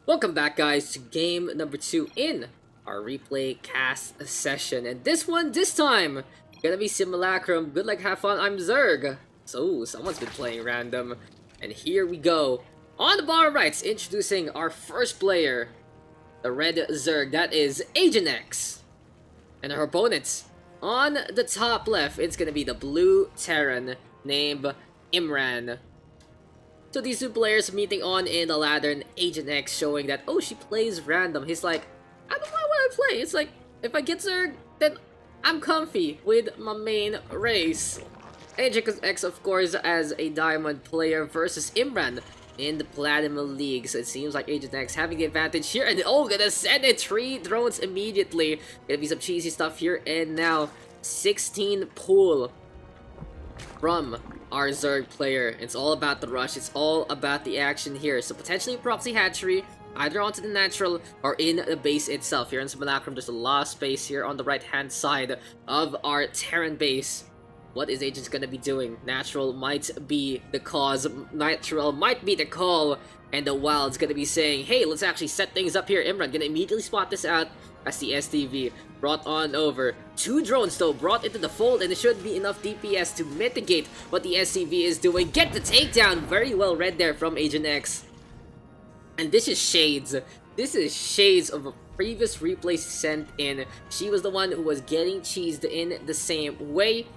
Welcome back, guys, to game number 2 in our replay cast session. And this time, gonna be Simulacrum. Good luck, have fun. I'm Zerg. So, someone's been playing random. And here we go. On the bottom right, introducing our first player, the red Zerg, that is AgentX. And our opponents, on the top left, it's gonna be the blue Terran named Imran. So these two players meeting on in the ladder, and Agent X showing that, oh, she plays random. He's like, I don't know what I play. It's like, if I get Zerg, then I'm comfy with my main race. Agent X, of course, as a diamond player versus Imran in the Platinum League. So it seems like Agent X having the advantage here. And oh, gonna send it 3 drones immediately. Gonna be some cheesy stuff here and now. 16 pool from our Zerg player. It's all about the rush. It's all about the action here. So potentially proxy hatchery, either onto the natural or in the base itself. Here in Simulacrum, there's a lot of space here on the right-hand side of our Terran base. What is Agents gonna be doing? Natural might be the cause. Natural might be the call. And the Wild's gonna be saying, hey, let's actually set things up here. Imran gonna immediately spot this out as the STV brought on over. 2 drones though brought into the fold, and it should be enough DPS to mitigate what the SCV is doing. Get the takedown! Very well read there from Agent X. And this is shades. This is shades of a previous replay sent in. She was the one who was getting cheesed in the same way.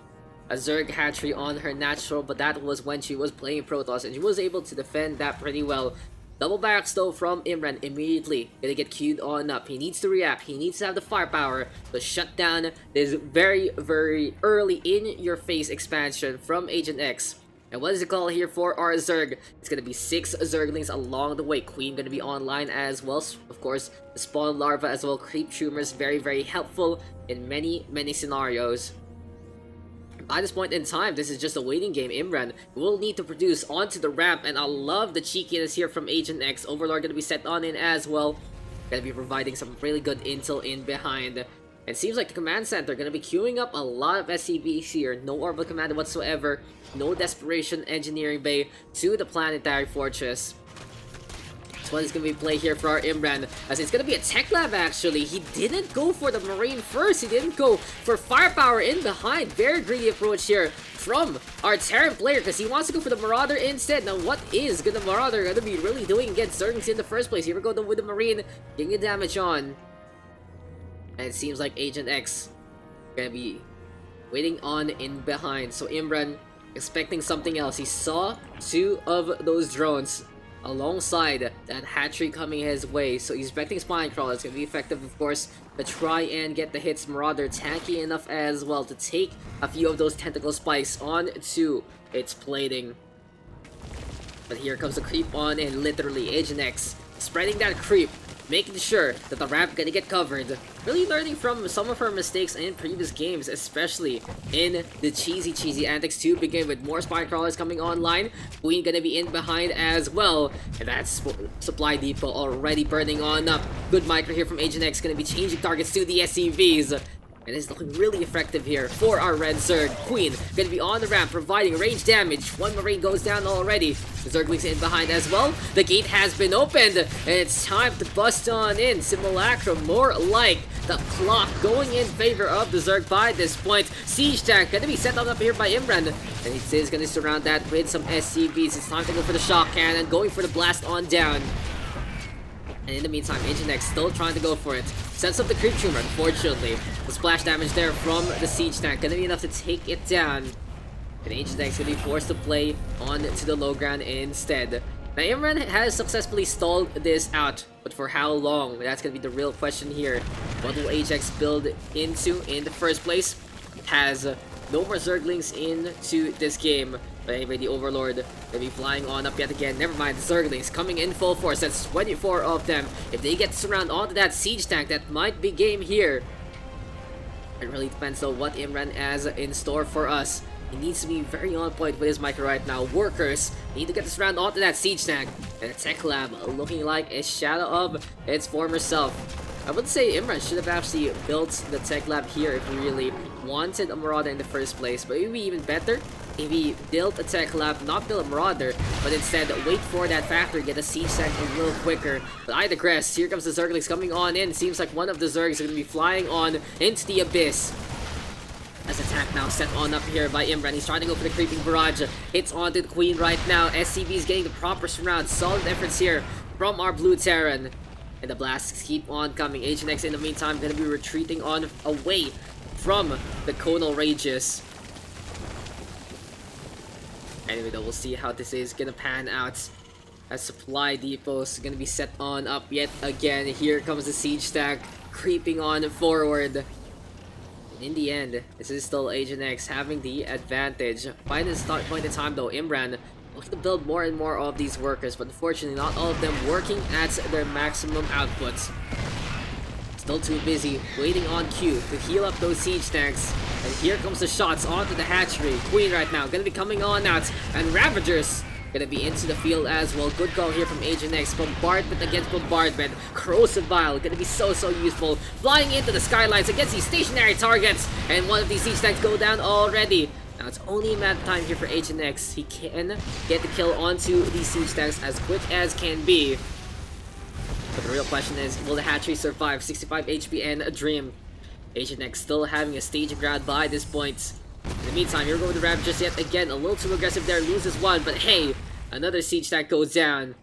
A Zerg hatchery on her natural, but that was when she was playing Protoss, and she was able to defend that pretty well. Double barracks though from Imran immediately. Gonna get queued on up. He needs to react. He needs to have the firepower to shut down this very, very early in-your-face expansion from Agent X. And what is the call here for our Zerg? It's gonna be 6 Zerglings along the way. Queen gonna be online as well. Of course, the spawn larva as well. Creep tumors, very, very helpful in many, many scenarios. By this point in time, this is just a waiting game. Imran will need to produce onto the ramp, and I love the cheekiness here from Agent X. Overlord gonna be set on in as well. Gonna be providing some really good intel in behind. And seems like the command center gonna be queuing up a lot of SCVs here. No orbital command whatsoever. No desperation engineering bay to the planetary fortress. This one is going to be play here for our Imran, as it's going to be a tech lab actually. He didn't go for the Marine first, he didn't go for firepower in behind. Very greedy approach here from our Terran player, because he wants to go for the Marauder instead. Now what is the Marauder going to be really doing against Zerglings in the first place? Here we go with the Marine, getting the damage on. And it seems like Agent X going to be waiting on in behind. So Imran expecting something else. He saw 2 of those drones alongside that hatchery coming his way, so he's expecting spine crawl. It's gonna be effective, of course, to try and get the hits. Marauder tanky enough as well to take a few of those tentacle spikes onto its plating. But here comes the creep on, and literally Agent X spreading that creep, making sure that the ramp gonna get covered. Really learning from some of her mistakes in previous games, especially in the cheesy antics to begin with. More spine crawlers coming online. Queen gonna be in behind as well. And that's supply depot already burning on up. Good micro here from Agent X, gonna be changing targets to the SCVs. And it's looking really effective here for our red Zerg. Queen gonna be on the ramp, providing range damage. 1 Marine goes down already. The Zerglings in behind as well. The gate has been opened, and it's time to bust on in. Simulacrum, more like the clock going in favor of the Zerg by this point. Siege tank gonna be set up here by Imran, and he is gonna surround that with some SCVs. It's time to go for the shock cannon, going for the blast on down. And in the meantime, Agent X still trying to go for it. Sets up the creep tumor, unfortunately. The splash damage there from the siege tank gonna be enough to take it down. And Agent X gonna be forced to play on to the low ground instead. Now Imran has successfully stalled this out, but for how long? That's gonna be the real question here. What will Ajax build into in the first place? Has no more Zerglings into this game. But anyway, the Overlord will be flying on up yet again. Never mind, the Zerglings coming in full force. That's 24 of them. If they get to surround onto that siege tank, that might be game here. It really depends on what Imran has in store for us. He needs to be very on point with his micro right now. Workers need to get this round onto that siege tank. And the tech lab looking like a shadow of its former self. I would say Imran should have actually built the tech lab here if he really wanted a Marauder in the first place. But it would be even better if he built a tech lab, not build a marauder, but instead wait for that factory, get a siege tank a little quicker. But I digress. Here comes the Zerglings coming on in. Seems like one of the Zergs are going to be flying on into the abyss. As attack now set on up here by Imran. He's trying to go for the creeping barrage. Hits onto the Queen right now. SCB is getting the proper surround. Solid efforts here from our blue Terran. And the blasts keep on coming. AgentX in the meantime going to be retreating on away from the Conal Rages. Anyway, though, we'll see how this is going to pan out. As supply depots going to be set on up yet again. Here comes the siege stack creeping on forward. In the end, this is still AgentX having the advantage. By this point in time though, Imran looking to build more and more of these workers, but unfortunately not all of them working at their maximum outputs. Still too busy waiting on cue to heal up those siege tanks. And here comes the shots onto the hatchery. Queen right now gonna be coming on out, and Ravagers gonna be into the field as well. Good call here from AgentX. Bombardment against bombardment. Corrosive Vial gonna be so useful. Flying into the skylines against these stationary targets. And one of these siege tanks go down already. Now it's only a matter of time here for AgentX. He can get the kill onto these siege tanks as quick as can be. But the real question is, will the hatchery survive? 65 HP and a dream. AgentX still having a staging ground by this point. In the meantime, here we go with the Ravagers yet again. A little too aggressive there, loses one, but hey, another siege tank goes down.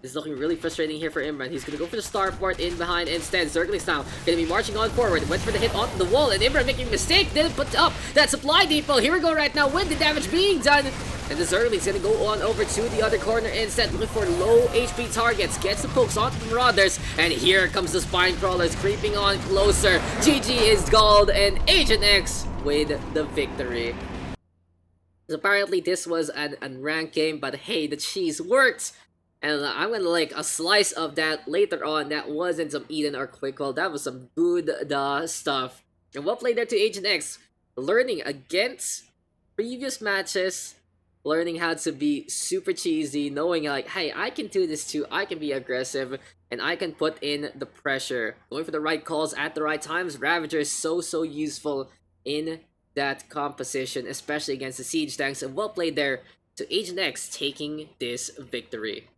This is looking really frustrating here for Imran. He's gonna go for the starport in behind instead. Zerglings now gonna be marching on forward. Went for the hit onto the wall, and Imran making a mistake. Didn't put up that supply depot. Here we go right now with the damage being done. And the Zerglings gonna go on over to the other corner instead, looking for low HP targets. Gets the pokes onto the Marauders, and here comes the Spine Crawlers creeping on closer. GG is gold, and AgentX with the victory. So apparently this was an unranked game, but hey, the cheese worked. And I'm gonna like a slice of that later on. That wasn't some Eden or Quick Call. That was some good stuff. And well played there to AgentX. Learning against previous matches. Learning how to be super cheesy. Knowing like, hey, I can do this too. I can be aggressive. And I can put in the pressure. Going for the right calls at the right times. Ravager is so useful in that composition. Especially against the siege tanks. And well played there to AgentX taking this victory.